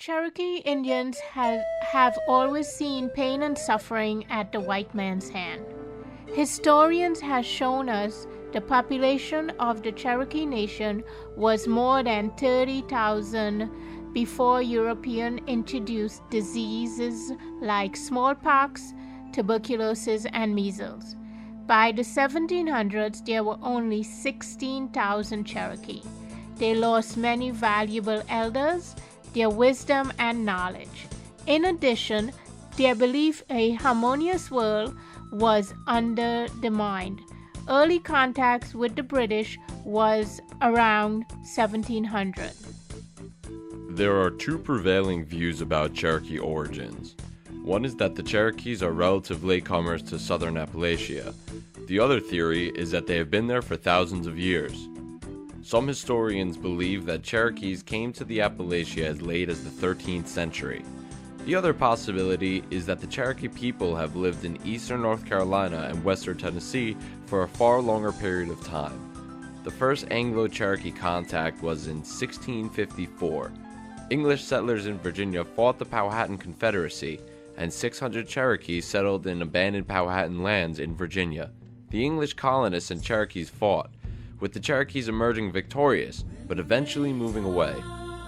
Cherokee Indians have always seen pain and suffering at the white man's hand. Historians have shown us the population of the Cherokee Nation was more than 30,000 before Europeans introduced diseases like smallpox, tuberculosis, and measles. By the 1700s, there were only 16,000 Cherokee. They lost many valuable elders, their wisdom and knowledge. In addition, their belief a harmonious world was undermined. Early contacts with the British was around 1700. There are two prevailing views about Cherokee origins. One is that the Cherokees are relative latecomers to southern Appalachia. The other theory is that they have been there for thousands of years. Some historians believe that Cherokees came to the Appalachia as late as the 13th century. The other possibility is that the Cherokee people have lived in eastern North Carolina and western Tennessee for a far longer period of time. The first Anglo-Cherokee contact was in 1654. English settlers in Virginia fought the Powhatan Confederacy, and 600 Cherokees settled in abandoned Powhatan lands in Virginia. The English colonists and Cherokees fought, with the Cherokees emerging victorious, but eventually moving away.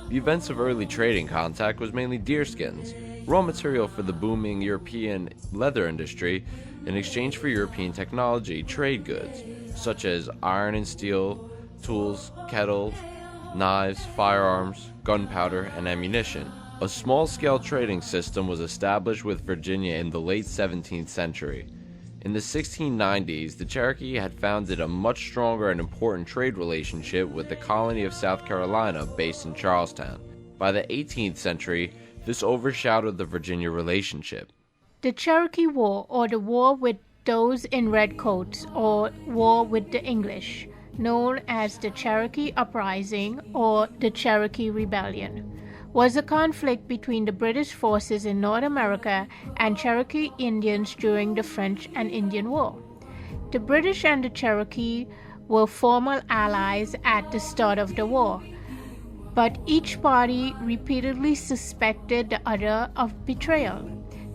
The events of early trading contact was mainly deerskins, raw material for the booming European leather industry in exchange for European technology trade goods, such as iron and steel, tools, kettles, knives, firearms, gunpowder, and ammunition. A small-scale trading system was established with Virginia in the late 17th century. In the 1690s, the Cherokee had founded a much stronger and important trade relationship with the colony of South Carolina based in Charlestown. By the 18th century, this overshadowed the Virginia relationship. The Cherokee War, or the war with those in red coats, or war with the English, known as the Cherokee Uprising or the Cherokee Rebellion, was a conflict between the British forces in North America and Cherokee Indians during the French and Indian War. The British and the Cherokee were formal allies at the start of the war, but each party repeatedly suspected the other of betrayal.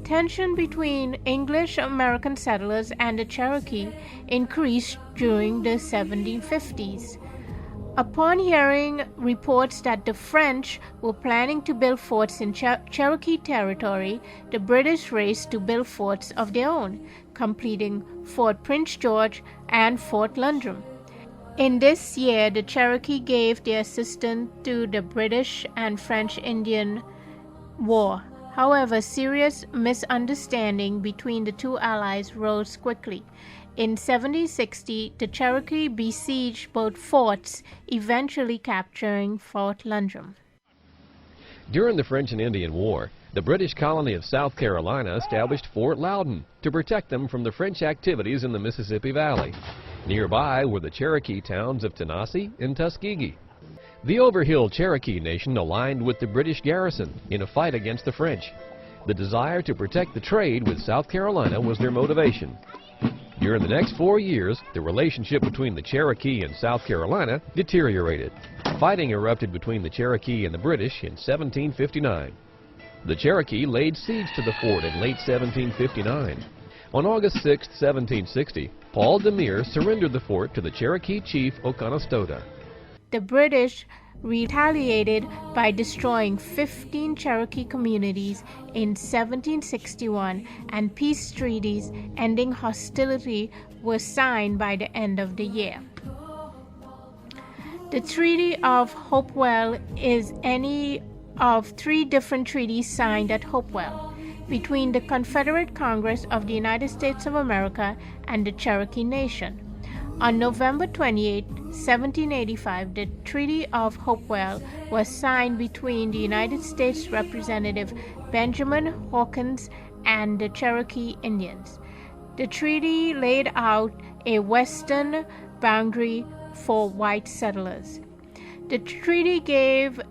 Tension between English American settlers and the Cherokee increased during the 1750s. Upon hearing reports that the French were planning to build forts in Cherokee territory, the British raced to build forts of their own, completing Fort Prince George and Fort Lundrum. In this year, the Cherokee gave their assistance to the British and French-Indian War. However, serious misunderstanding between the two allies rose quickly. In 1760, the Cherokee besieged both forts, eventually capturing Fort Lundrum. During the French and Indian War, the British colony of South Carolina established Fort Loudon to protect them from the French activities in the Mississippi Valley. Nearby were the Cherokee towns of Tanasi and Tuskegee. The Overhill Cherokee Nation aligned with the British garrison in a fight against the French. The desire to protect the trade with South Carolina was their motivation. During the next 4 years, the relationship between the Cherokee and South Carolina deteriorated. Fighting erupted between the Cherokee and the British in 1759. The Cherokee laid siege to the fort in late 1759. On August 6, 1760, Paul Demire surrendered the fort to the Cherokee chief Oconostota. The British retaliated by destroying 15 Cherokee communities in 1761, and peace treaties ending hostility were signed by the end of the year. The Treaty of Hopewell is any of 3 different treaties signed at Hopewell between the Confederate Congress of the United States of America and the Cherokee Nation. On November 28, 1785, the Treaty of Hopewell was signed between the United States Representative Benjamin Hawkins and the Cherokee Indians. The treaty laid out a western boundary for white settlers. The treaty gave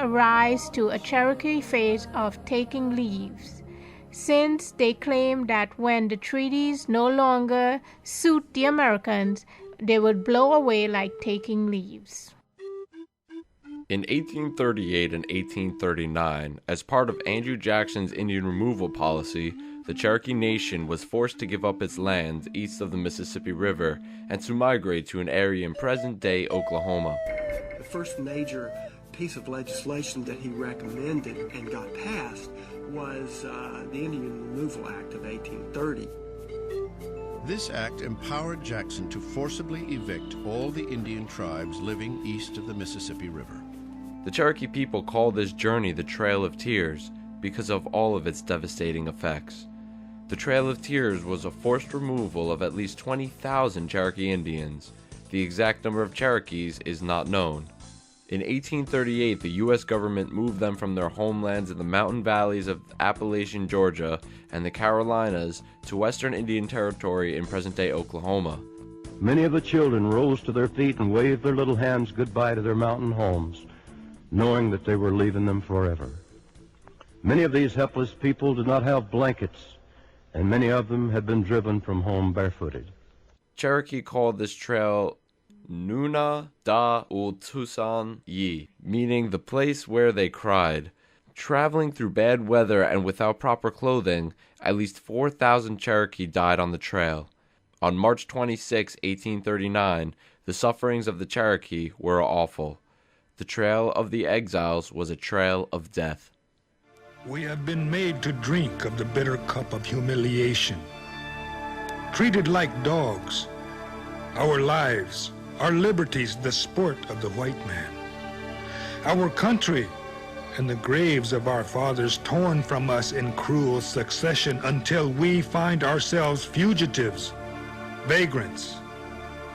rise to a Cherokee phase of taking leaves, since they claimed that when the treaties no longer suit the Americans, they would blow away like taking leaves. In 1838 and 1839, as part of Andrew Jackson's Indian removal policy, the Cherokee Nation was forced to give up its lands east of the Mississippi River and to migrate to an area in present-day Oklahoma. The first major piece of legislation that he recommended and got passed was the Indian Removal Act of 1830. This act empowered Jackson to forcibly evict all the Indian tribes living east of the Mississippi River. The Cherokee people call this journey the Trail of Tears because of all of its devastating effects. The Trail of Tears was a forced removal of at least 20,000 Cherokee Indians. The exact number of Cherokees is not known. In 1838, the U.S. government moved them from their homelands in the mountain valleys of Appalachian, Georgia, and the Carolinas to Western Indian Territory in present-day Oklahoma. Many of the children rose to their feet and waved their little hands goodbye to their mountain homes, knowing that they were leaving them forever. Many of these helpless people did not have blankets, and many of them had been driven from home barefooted. Cherokee called this trail Nuna da Ultusan Yi, meaning the place where they cried. Traveling through bad weather and without proper clothing, at least 4,000 Cherokee died on the trail. On March 26, 1839, the sufferings of the Cherokee were awful. The Trail of the Exiles was a trail of death. We have been made to drink of the bitter cup of humiliation, treated like dogs, our lives, our liberties, the sport of the white man, our country and the graves of our fathers torn from us in cruel succession until we find ourselves fugitives, vagrants,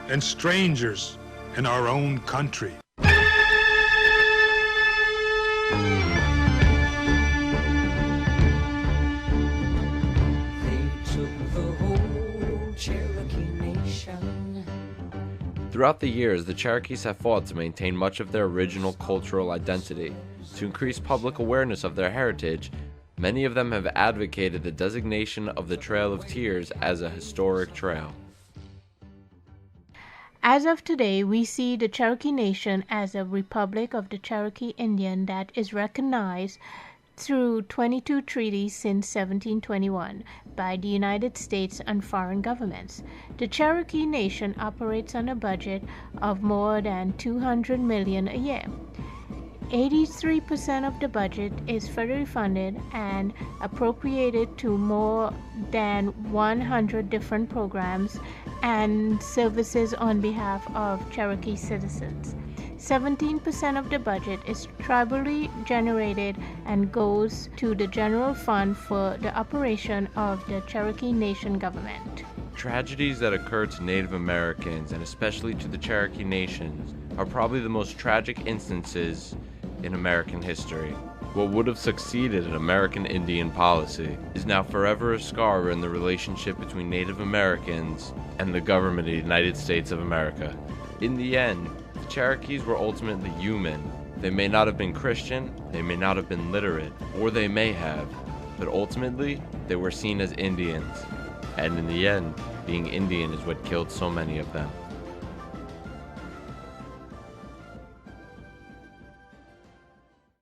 and strangers in our own country. Cherokee Nation. Throughout the years, the Cherokees have fought to maintain much of their original cultural identity. To increase public awareness of their heritage, many of them have advocated the designation of the Trail of Tears as a historic trail. As of today, we see the Cherokee Nation as a republic of the Cherokee Indian that is recognized through 22 treaties since 1721 by the United States and foreign governments. The Cherokee Nation operates on a budget of more than $200 million a year. 83% of the budget is federally funded and appropriated to more than 100 different programs and services on behalf of Cherokee citizens. 17% of the budget is tribally generated and goes to the general fund for the operation of the Cherokee Nation government. Tragedies that occur to Native Americans, and especially to the Cherokee Nations, are probably the most tragic instances in American history. What would have succeeded in American Indian policy is now forever a scar in the relationship between Native Americans and the government of the United States of America. In the end, the Cherokees were ultimately human. They may not have been Christian, they may not have been literate, or they may have, but ultimately they were seen as Indians. And in the end, being Indian is what killed so many of them.